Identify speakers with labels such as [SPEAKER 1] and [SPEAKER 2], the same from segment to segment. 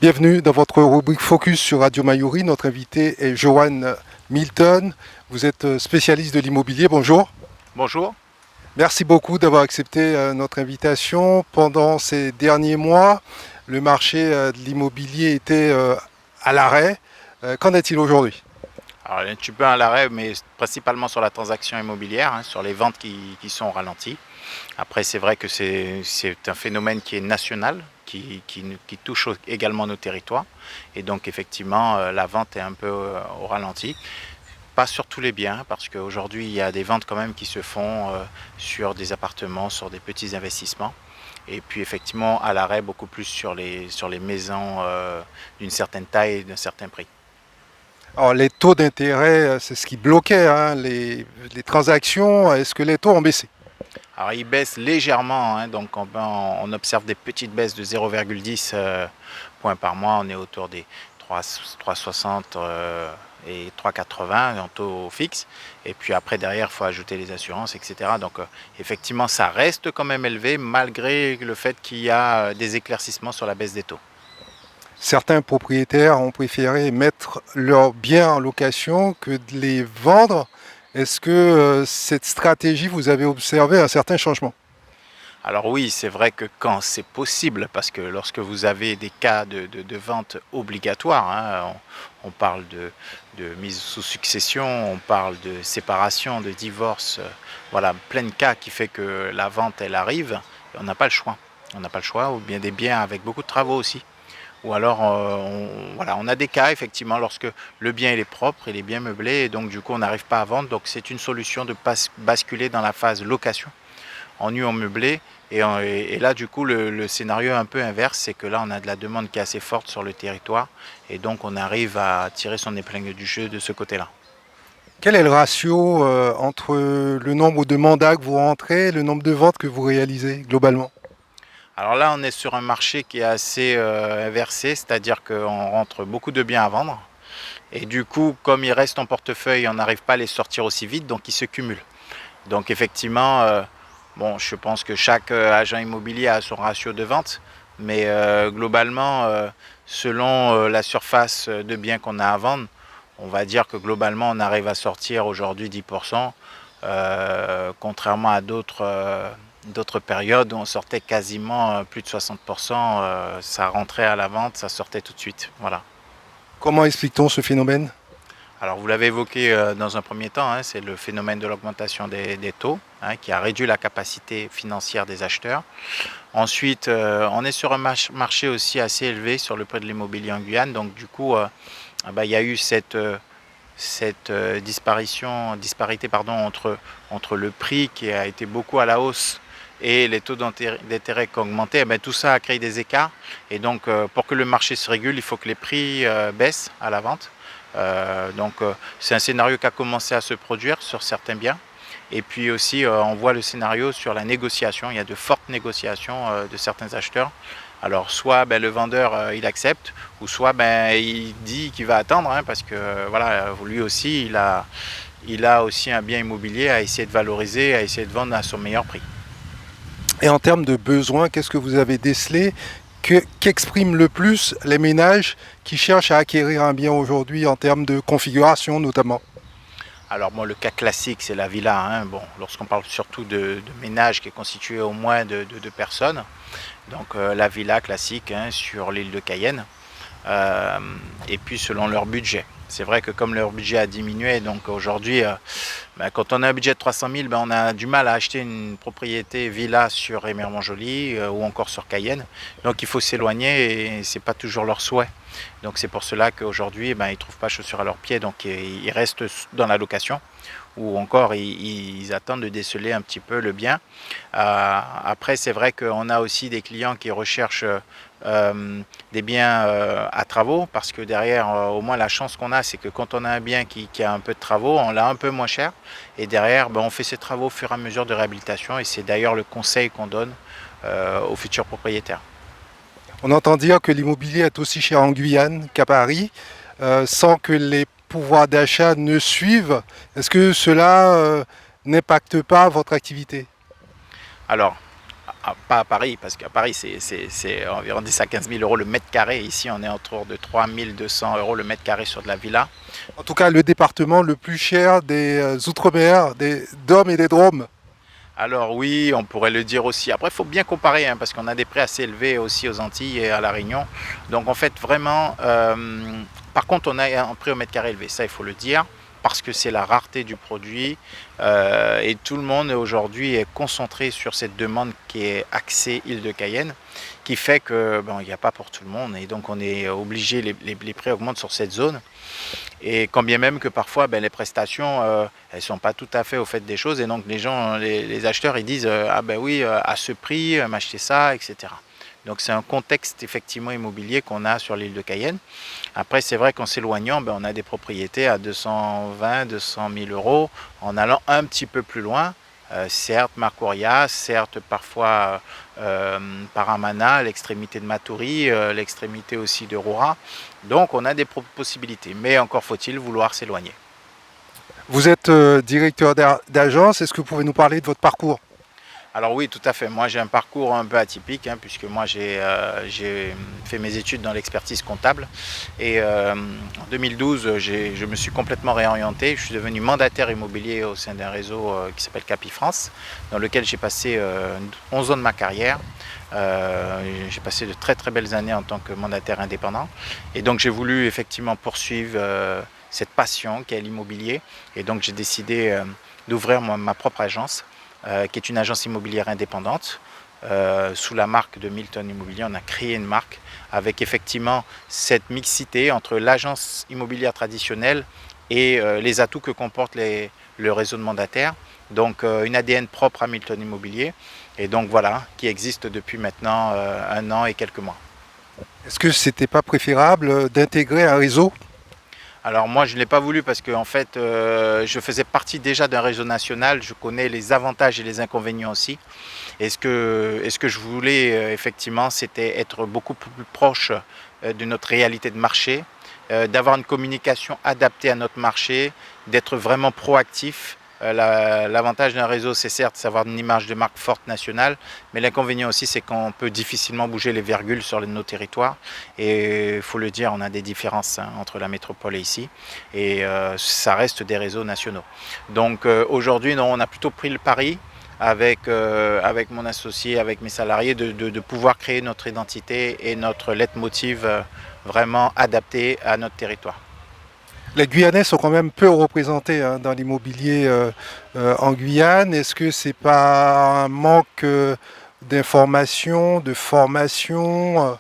[SPEAKER 1] Bienvenue dans votre rubrique Focus sur Radio Mayuri. Notre invité est Johan Milton. Vous êtes spécialiste de l'immobilier. Bonjour.
[SPEAKER 2] Bonjour.
[SPEAKER 1] Merci beaucoup d'avoir accepté notre invitation. Pendant ces derniers mois, le marché de l'immobilier était à l'arrêt. Qu'en est-il aujourd'hui?
[SPEAKER 2] Alors, il est un petit peu à l'arrêt, mais principalement sur la transaction immobilière, sur les ventes qui sont ralenties. Après, c'est vrai que c'est un phénomène qui est national, qui touche également nos territoires. Et donc, effectivement, la vente est un peu au ralenti. Pas sur tous les biens, parce qu'aujourd'hui, il y a des ventes quand même qui se font sur des appartements, sur des petits investissements. Et puis, effectivement, à l'arrêt, beaucoup plus sur les maisons d'une certaine taille et d'un certain prix.
[SPEAKER 1] Alors, les taux d'intérêt, c'est ce qui bloquait les transactions. Est-ce que les taux ont baissé?
[SPEAKER 2] Alors, il baisse légèrement, donc on observe des petites baisses de 0,10 points par mois. On est autour des 3,60 et 3,80 en taux fixe. Et puis après, derrière, il faut ajouter les assurances, etc. Donc, effectivement, ça reste quand même élevé malgré le fait qu'il y a des éclaircissements sur la baisse des taux.
[SPEAKER 1] Certains propriétaires ont préféré mettre leurs biens en location que de les vendre. Est-ce que cette stratégie, vous avez observé un certain changement?
[SPEAKER 2] Alors oui, c'est vrai que quand c'est possible, parce que lorsque vous avez des cas de vente obligatoire, on parle de mise sous succession, on parle de séparation, de divorce, voilà, plein de cas qui fait que la vente, elle arrive, et on n'a pas le choix. On n'a pas le choix, ou bien des biens avec beaucoup de travaux aussi. Ou alors, voilà, on a des cas, effectivement, lorsque le bien il est propre, il est bien meublé, et donc du coup, on n'arrive pas à vendre. Donc c'est une solution de basculer dans la phase location en nu en meublé. Et là, du coup, le scénario un peu inverse, c'est que là, on a de la demande qui est assez forte sur le territoire. Et donc, on arrive à tirer son épingle du jeu de ce côté-là.
[SPEAKER 1] Quel est le ratio entre le nombre de mandats que vous rentrez et le nombre de ventes que vous réalisez globalement?
[SPEAKER 2] Alors là, on est sur un marché qui est assez inversé, c'est-à-dire qu'on rentre beaucoup de biens à vendre. Et du coup, comme ils restent en portefeuille, on n'arrive pas à les sortir aussi vite, donc ils se cumulent. Donc effectivement, bon, je pense que chaque agent immobilier a son ratio de vente, mais globalement, selon la surface de biens qu'on a à vendre, on va dire que globalement, on arrive à sortir aujourd'hui 10%, contrairement à d'autres périodes où on sortait quasiment plus de 60%, ça rentrait à la vente, ça sortait tout de suite. Voilà.
[SPEAKER 1] Comment explique-t-on ce phénomène?
[SPEAKER 2] Alors vous l'avez évoqué dans un premier temps, c'est le phénomène de l'augmentation des taux qui a réduit la capacité financière des acheteurs. Ensuite, on est sur un marché aussi assez élevé sur le prix de l'immobilier en Guyane. Donc du coup, il y a eu cette disparité entre le prix qui a été beaucoup à la hausse et les taux d'intérêt qui ont augmenté. Tout ça a créé des écarts. Et donc pour que le marché se régule, il faut que les prix baissent à la vente. C'est un scénario qui a commencé à se produire sur certains biens. Et puis aussi, on voit le scénario sur la négociation. Il y a de fortes négociations de certains acheteurs. Alors, soit le vendeur, il accepte, ou soit il dit qu'il va attendre, parce que voilà, lui aussi, il a aussi un bien immobilier à essayer de valoriser, à essayer de vendre à son meilleur prix.
[SPEAKER 1] Et en termes de besoins, qu'est-ce que vous avez décelé qu'expriment le plus les ménages qui cherchent à acquérir un bien aujourd'hui en termes de configuration notamment?
[SPEAKER 2] Alors moi, le cas classique, c'est la villa. Bon, lorsqu'on parle surtout de ménage qui est constitué au moins de 2 personnes, donc la villa classique sur l'île de Cayenne, et puis selon leur budget. C'est vrai que comme leur budget a diminué, donc aujourd'hui, quand on a un budget de 300 000, on a du mal à acheter une propriété villa sur Rémiremont-Joly ou encore sur Cayenne. Donc il faut s'éloigner et c'est pas toujours leur souhait. Donc c'est pour cela qu'aujourd'hui, ils ne trouvent pas chaussures à leurs pieds, donc ils restent dans la location ou encore ils attendent de déceler un petit peu le bien. Après, c'est vrai qu'on a aussi des clients qui recherchent des biens à travaux, parce que derrière, au moins la chance qu'on a, c'est que quand on a un bien qui a un peu de travaux, on l'a un peu moins cher, et derrière, on fait ces travaux au fur et à mesure de réhabilitation, et c'est d'ailleurs le conseil qu'on donne aux futurs propriétaires.
[SPEAKER 1] On entend dire que l'immobilier est aussi cher en Guyane qu'à Paris, sans que les pouvoirs d'achat ne suivent. Est-ce que cela n'impacte pas votre activité?
[SPEAKER 2] Alors, Pas à Paris, parce qu'à Paris, c'est environ 10 à 15 000 euros le mètre carré. Ici, on est autour de 3 200 euros le mètre carré sur de la villa.
[SPEAKER 1] En tout cas, le département le plus cher des Outre-mer, des DOM et des DROM.
[SPEAKER 2] Alors oui, on pourrait le dire aussi. Après, il faut bien comparer, hein, parce qu'on a des prix assez élevés aussi aux Antilles et à La Réunion. Donc en fait, vraiment, par contre, on a un prix au mètre carré élevé, ça il faut le dire, parce que c'est la rareté du produit. Et tout le monde aujourd'hui est concentré sur cette demande qui est axée île de Cayenne, qui fait que bon, il n'y a pas pour tout le monde. Et donc on est obligé, les prix augmentent sur cette zone. Et quand bien même que parfois les prestations elles sont pas tout à fait au fait des choses, et donc les gens, les acheteurs, ils disent ah ben oui, à ce prix m'acheter ça, etc. Donc c'est un contexte effectivement immobilier qu'on a sur l'île de Cayenne. Après c'est vrai qu'en s'éloignant, on a des propriétés à 220 200 000 euros en allant un petit peu plus loin. Certes Marcoria, certes parfois Paramana, l'extrémité de Maturi, l'extrémité aussi de Roura. Donc on a des possibilités, mais encore faut-il vouloir s'éloigner.
[SPEAKER 1] Vous êtes directeur d'agence, est-ce que vous pouvez nous parler de votre parcours?
[SPEAKER 2] Alors oui, tout à fait. Moi j'ai un parcours un peu atypique, hein, puisque moi j'ai fait mes études dans l'expertise comptable, et en 2012 je me suis complètement réorienté. Je suis devenu mandataire immobilier au sein d'un réseau qui s'appelle Capifrance, dans lequel j'ai passé 11 ans de ma carrière. J'ai passé de très très belles années en tant que mandataire indépendant, et donc j'ai voulu effectivement poursuivre cette passion qu'est l'immobilier, et donc j'ai décidé d'ouvrir ma propre agence, qui est une agence immobilière indépendante. Sous la marque de Milton Immobilier, on a créé une marque avec effectivement cette mixité entre l'agence immobilière traditionnelle et les atouts que comporte le réseau de mandataires. Donc une ADN propre à Milton Immobilier, et donc voilà, qui existe depuis maintenant 1 an et quelques mois.
[SPEAKER 1] Est-ce que c'était pas préférable d'intégrer un réseau?
[SPEAKER 2] Alors moi je ne l'ai pas voulu parce que en fait je faisais partie déjà d'un réseau national, je connais les avantages et les inconvénients aussi. Et ce que je voulais effectivement, c'était être beaucoup plus proche de notre réalité de marché, d'avoir une communication adaptée à notre marché, d'être vraiment proactif. L'avantage d'un réseau, c'est certes d'avoir une image de marque forte nationale, mais l'inconvénient aussi, c'est qu'on peut difficilement bouger les virgules sur nos territoires. Et il faut le dire, on a des différences entre la métropole et ici, et ça reste des réseaux nationaux. Donc aujourd'hui, on a plutôt pris le pari avec mon associé, avec mes salariés, de pouvoir créer notre identité et notre leitmotiv vraiment adapté à notre territoire.
[SPEAKER 1] Les Guyanais sont quand même peu représentés dans l'immobilier en Guyane. Est-ce que c'est pas un manque d'information, de formation?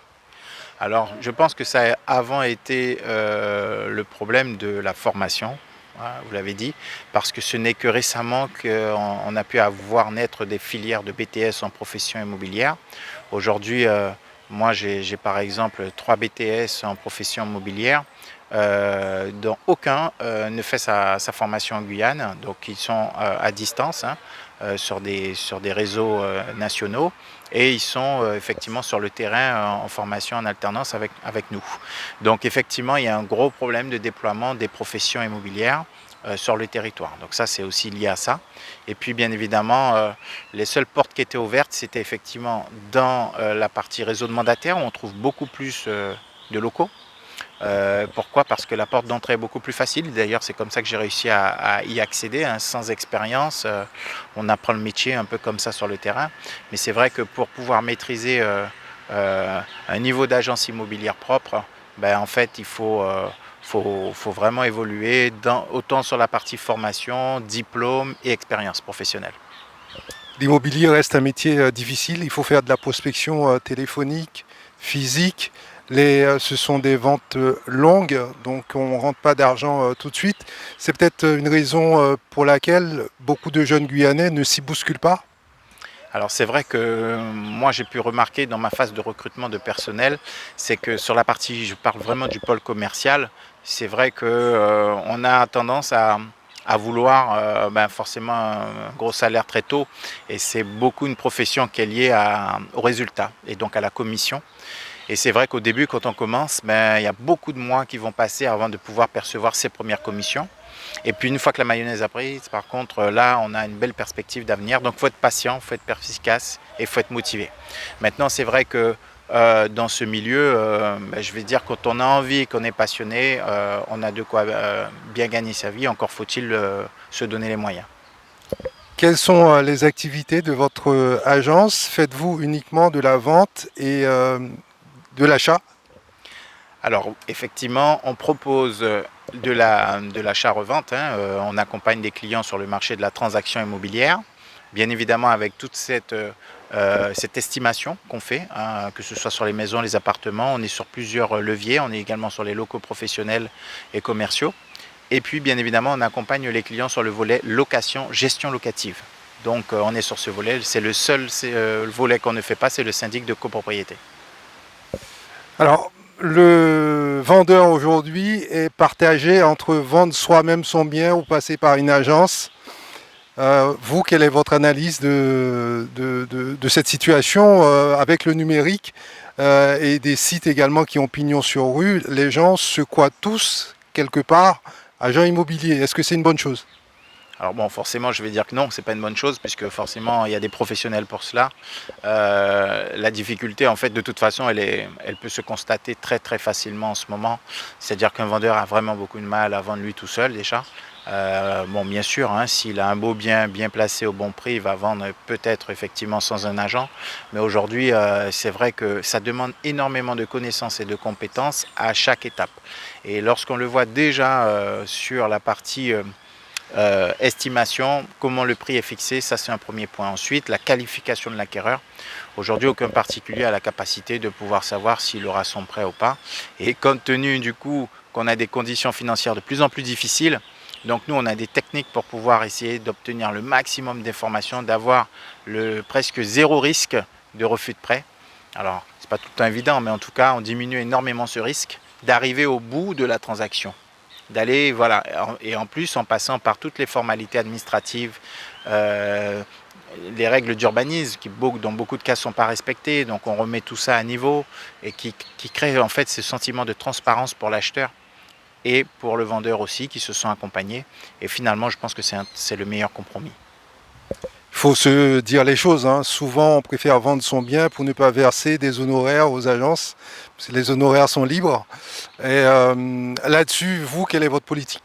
[SPEAKER 2] Alors, je pense que ça a avant été le problème de la formation, hein, vous l'avez dit, parce que ce n'est que récemment qu'on a pu avoir naître des filières de BTS en profession immobilière. Aujourd'hui, moi j'ai par exemple 3 BTS en profession immobilière, dont aucun ne fait sa formation en Guyane, donc ils sont à distance, hein, sur des réseaux nationaux, et ils sont effectivement sur le terrain en formation en alternance avec nous. Donc effectivement, il y a un gros problème de déploiement des professions immobilières sur le territoire. Donc ça, c'est aussi lié à ça. Et puis bien évidemment, les seules portes qui étaient ouvertes, c'était effectivement dans la partie réseau de mandataires, où on trouve beaucoup plus de locaux. Pourquoi? Parce que la porte d'entrée est beaucoup plus facile. D'ailleurs, c'est comme ça que j'ai réussi à y accéder, hein, sans expérience. On apprend le métier un peu comme ça sur le terrain. Mais c'est vrai que pour pouvoir maîtriser un niveau d'agence immobilière propre, en fait, il faut vraiment évoluer autant sur la partie formation, diplôme et expérience professionnelle.
[SPEAKER 1] L'immobilier reste un métier difficile. Il faut faire de la prospection téléphonique, physique. Ce sont des ventes longues, donc on ne rentre pas d'argent tout de suite. C'est peut-être une raison pour laquelle beaucoup de jeunes Guyanais ne s'y bousculent pas.
[SPEAKER 2] Alors c'est vrai que moi j'ai pu remarquer dans ma phase de recrutement de personnel, c'est que sur la partie, je parle vraiment du pôle commercial, c'est vrai que on a tendance à vouloir forcément un gros salaire très tôt, et c'est beaucoup une profession qui est liée au résultat et donc à la commission. Et c'est vrai qu'au début, quand on commence, ben, il y a beaucoup de mois qui vont passer avant de pouvoir percevoir ses premières commissions. Et puis une fois que la mayonnaise a pris, par contre, là, on a une belle perspective d'avenir. Donc il faut être patient, il faut être perspicace et il faut être motivé. Maintenant, c'est vrai que dans ce milieu, ben, je vais dire, quand on a envie, qu'on est passionné, on a de quoi bien gagner sa vie. Encore faut-il se donner les moyens.
[SPEAKER 1] Quelles sont les activités de votre agence? Faites-vous uniquement de la vente et de l'achat?
[SPEAKER 2] Alors effectivement, on propose de l'achat-revente, hein. On accompagne des clients sur le marché de la transaction immobilière, bien évidemment avec toute cette estimation qu'on fait, hein, que ce soit sur les maisons, les appartements. On est sur plusieurs leviers, on est également sur les locaux professionnels et commerciaux. Et puis bien évidemment, on accompagne les clients sur le volet location, gestion locative. Donc on est sur ce volet, c'est le seul le volet qu'on ne fait pas, c'est le syndic de copropriété.
[SPEAKER 1] Alors, le vendeur aujourd'hui est partagé entre vendre soi-même son bien ou passer par une agence. Vous, quelle est votre analyse de cette situation avec le numérique et des sites également qui ont pignon sur rue? Les gens se croient tous, quelque part, agents immobiliers. Est-ce que c'est une bonne chose?
[SPEAKER 2] Alors bon, forcément, je vais dire que non, c'est pas une bonne chose, puisque forcément, il y a des professionnels pour cela. La difficulté, en fait, de toute façon, elle peut se constater très très facilement en ce moment. C'est-à-dire qu'un vendeur a vraiment beaucoup de mal à vendre lui tout seul déjà. Bon, bien sûr, hein, s'il a un beau bien bien placé au bon prix, il va vendre peut-être effectivement sans un agent. Mais aujourd'hui, c'est vrai que ça demande énormément de connaissances et de compétences à chaque étape. Et lorsqu'on le voit déjà sur la partie estimation, comment le prix est fixé, ça c'est un premier point. Ensuite, la qualification de l'acquéreur. Aujourd'hui, aucun particulier a la capacité de pouvoir savoir s'il aura son prêt ou pas. Et compte tenu du coup qu'on a des conditions financières de plus en plus difficiles, donc nous on a des techniques pour pouvoir essayer d'obtenir le maximum d'informations, d'avoir le presque zéro risque de refus de prêt. Alors, c'est pas tout le temps évident, mais en tout cas, on diminue énormément ce risque d'arriver au bout de la transaction, d'aller, voilà, et en plus en passant par toutes les formalités administratives, euh, les règles d'urbanisme qui dans beaucoup de cas ne sont pas respectées, donc on remet tout ça à niveau et qui crée en fait ce sentiment de transparence pour l'acheteur et pour le vendeur aussi, qui se sont accompagnés. Et finalement, je pense que c'est le meilleur compromis.
[SPEAKER 1] Il faut se dire les choses, hein. Souvent, on préfère vendre son bien pour ne pas verser des honoraires aux agences, parce que les honoraires sont libres. Et là-dessus, vous, quelle est votre politique?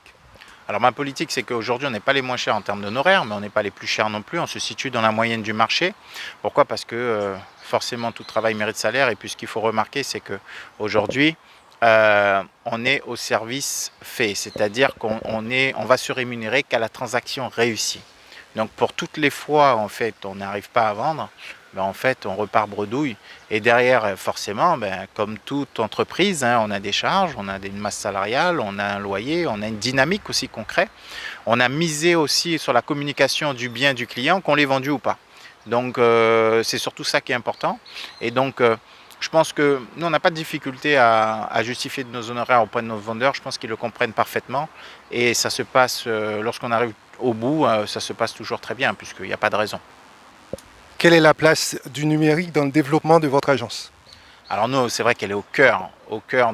[SPEAKER 2] Alors ma politique, c'est qu'aujourd'hui, on n'est pas les moins chers en termes d'honoraires, mais on n'est pas les plus chers non plus. On se situe dans la moyenne du marché. Pourquoi? Parce que forcément, tout travail mérite salaire. Et puis ce qu'il faut remarquer, c'est qu'aujourd'hui, on est au service fait. C'est-à-dire on va se rémunérer qu'à la transaction réussie. Donc pour toutes les fois, en fait, on n'arrive pas à vendre, ben, en fait, on repart bredouille. Et derrière, forcément, ben, comme toute entreprise, hein, on a des charges, on a une masse salariale, on a un loyer, on a une dynamique aussi qu'on crée. On a misé aussi sur la communication du bien du client, qu'on l'ait vendu ou pas. Donc c'est surtout ça qui est important. Et donc je pense que nous, on n'a pas de difficulté à justifier de nos honoraires auprès de nos vendeurs. Je pense qu'ils le comprennent parfaitement. Et ça se passe, lorsqu'on arrive au bout, ça se passe toujours très bien, puisqu'il n'y a pas de raison.
[SPEAKER 1] Quelle est la place du numérique dans le développement de votre agence?
[SPEAKER 2] Alors nous, c'est vrai qu'elle est au cœur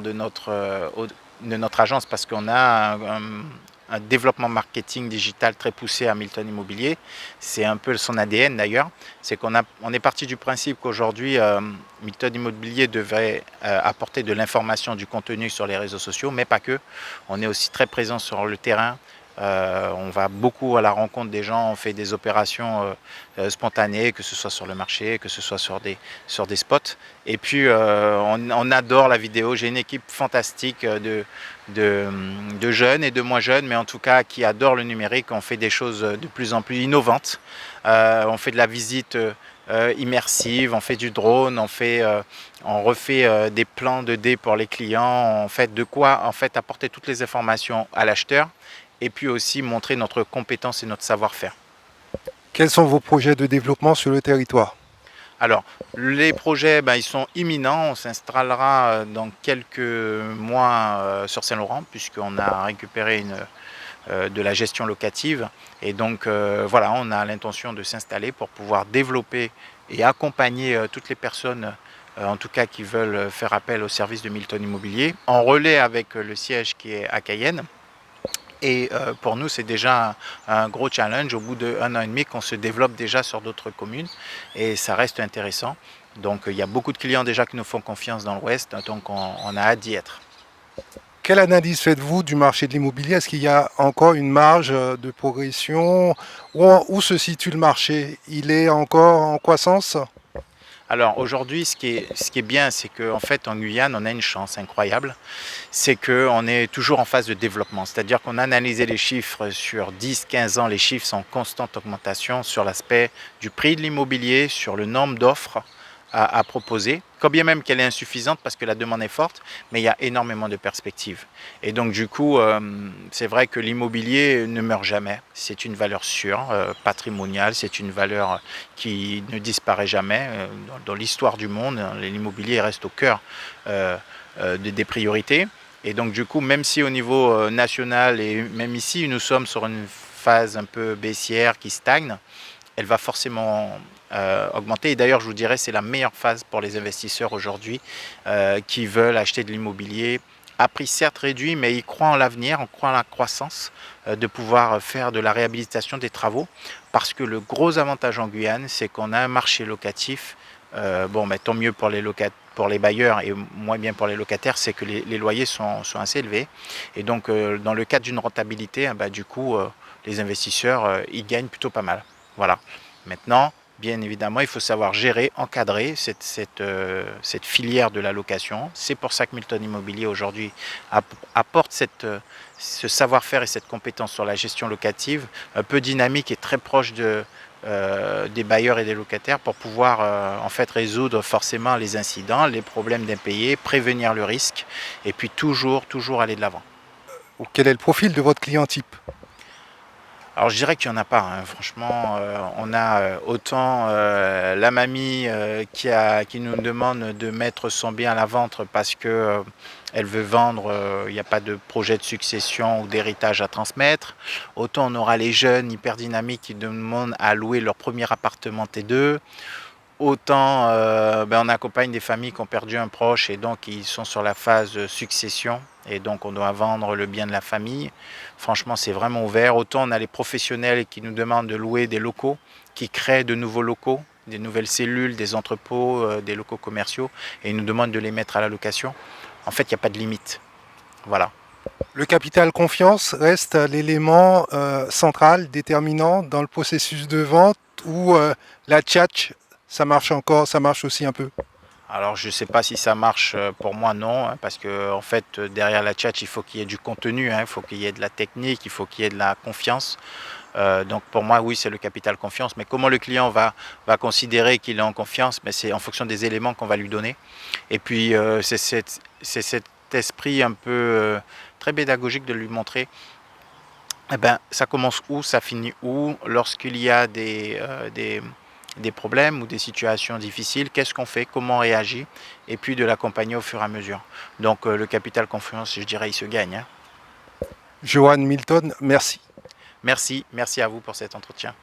[SPEAKER 2] de notre agence, parce qu'on a un développement marketing digital très poussé à Milton Immobilier. C'est un peu son ADN d'ailleurs. C'est on est parti du principe qu'aujourd'hui, Milton Immobilier devrait apporter de l'information, du contenu sur les réseaux sociaux, mais pas que. On est aussi très présent sur le terrain. On va beaucoup à la rencontre des gens, on fait des opérations spontanées, que ce soit sur le marché, que ce soit sur des spots. Et puis on adore la vidéo. J'ai une équipe fantastique de jeunes et de moins jeunes, mais en tout cas qui adorent le numérique. On fait des choses de plus en plus innovantes. On fait de la visite immersive, on fait du drone, on refait des plans 2D pour les clients. On fait de quoi en fait apporter toutes les informations à l'acheteur, et puis aussi montrer notre compétence et notre savoir-faire.
[SPEAKER 1] Quels sont vos projets de développement sur le territoire?
[SPEAKER 2] Alors, les projets, ben, ils sont imminents. On s'installera dans quelques mois sur Saint-Laurent, puisqu'on a récupéré de la gestion locative. Et donc, voilà, on a l'intention de s'installer pour pouvoir développer et accompagner toutes les personnes en tout cas qui veulent faire appel au service de Milton Immobilier, en relais avec le siège qui est à Cayenne. Et pour nous, c'est déjà un gros challenge au bout d'1 an et demi qu'on se développe déjà sur d'autres communes et ça reste intéressant. Donc il y a beaucoup de clients déjà qui nous font confiance dans l'Ouest, donc on a hâte d'y être.
[SPEAKER 1] Quelle analyse faites-vous du marché de l'immobilier? Est-ce qu'il y a encore une marge de progression? Où se situe le marché? Il est encore en croissance?
[SPEAKER 2] Alors aujourd'hui, ce qui est bien, c'est qu'en fait en Guyane, on a une chance incroyable, c'est qu'on est toujours en phase de développement. C'est-à-dire qu'on a analysé les chiffres sur 10-15 ans, les chiffres sont en constante augmentation sur l'aspect du prix de l'immobilier, sur le nombre d'offres à proposer, quand bien même qu'elle est insuffisante parce que la demande est forte, mais il y a énormément de perspectives. Et donc du coup, c'est vrai que l'immobilier ne meurt jamais. C'est une valeur sûre, patrimoniale, c'est une valeur qui ne disparaît jamais. Dans l'histoire du monde, l'immobilier reste au cœur des priorités. Et donc du coup, même si au niveau national et même ici, nous sommes sur une phase un peu baissière qui stagne, elle va forcément augmenter. Et d'ailleurs, je vous dirais, c'est la meilleure phase pour les investisseurs aujourd'hui qui veulent acheter de l'immobilier à prix certes réduit, mais ils croient en l'avenir, on croit en la croissance, de pouvoir faire de la réhabilitation des travaux. Parce que le gros avantage en Guyane, c'est qu'on a un marché locatif. Bon, mais tant mieux pour les bailleurs et moins bien pour les locataires, c'est que les loyers sont assez élevés. Et donc, dans le cadre d'une rentabilité, du coup, les investisseurs, ils gagnent plutôt pas mal. Voilà. Maintenant, bien évidemment, il faut savoir gérer, encadrer cette filière de la location. C'est pour ça que Milton Immobilier aujourd'hui apporte ce savoir-faire et cette compétence sur la gestion locative, un peu dynamique et très proche des bailleurs et des locataires pour pouvoir en fait résoudre forcément les incidents, les problèmes d'impayés, prévenir le risque et puis toujours aller de l'avant.
[SPEAKER 1] Quel est le profil de votre client type?
[SPEAKER 2] Alors je dirais qu'il n'y en a pas, hein. Franchement, on a autant la mamie qui nous demande de mettre son bien à la vente parce que elle veut vendre, il n'y a pas de projet de succession ou d'héritage à transmettre. Autant on aura les jeunes hyper dynamiques qui demandent à louer leur premier appartement T2. Autant on accompagne des familles qui ont perdu un proche et donc ils sont sur la phase succession et donc on doit vendre le bien de la famille. Franchement, c'est vraiment ouvert. Autant on a les professionnels qui nous demandent de louer des locaux, qui créent de nouveaux locaux, des nouvelles cellules, des entrepôts, des locaux commerciaux et ils nous demandent de les mettre à la location. En fait, il n'y a pas de limite. Voilà.
[SPEAKER 1] Le capital confiance reste l'élément central, déterminant dans le processus de vente ou la tchatch, ça marche encore, ça marche aussi un peu.
[SPEAKER 2] Alors je ne sais pas si ça marche pour moi, non, hein, parce que en fait derrière la chat il faut qu'il y ait du contenu, hein, il faut qu'il y ait de la technique, il faut qu'il y ait de la confiance. Donc pour moi oui c'est le capital confiance, mais comment le client va considérer qu'il est en confiance, mais c'est en fonction des éléments qu'on va lui donner. Et puis c'est cet esprit un peu très pédagogique de lui montrer ça commence où, ça finit où, lorsqu'il y a des problèmes ou des situations difficiles, qu'est-ce qu'on fait, comment on réagit, et puis de l'accompagner au fur et à mesure. Donc le capital confiance, je dirais, il se gagne, hein.
[SPEAKER 1] Johan Milton, merci.
[SPEAKER 2] Merci à vous pour cet entretien.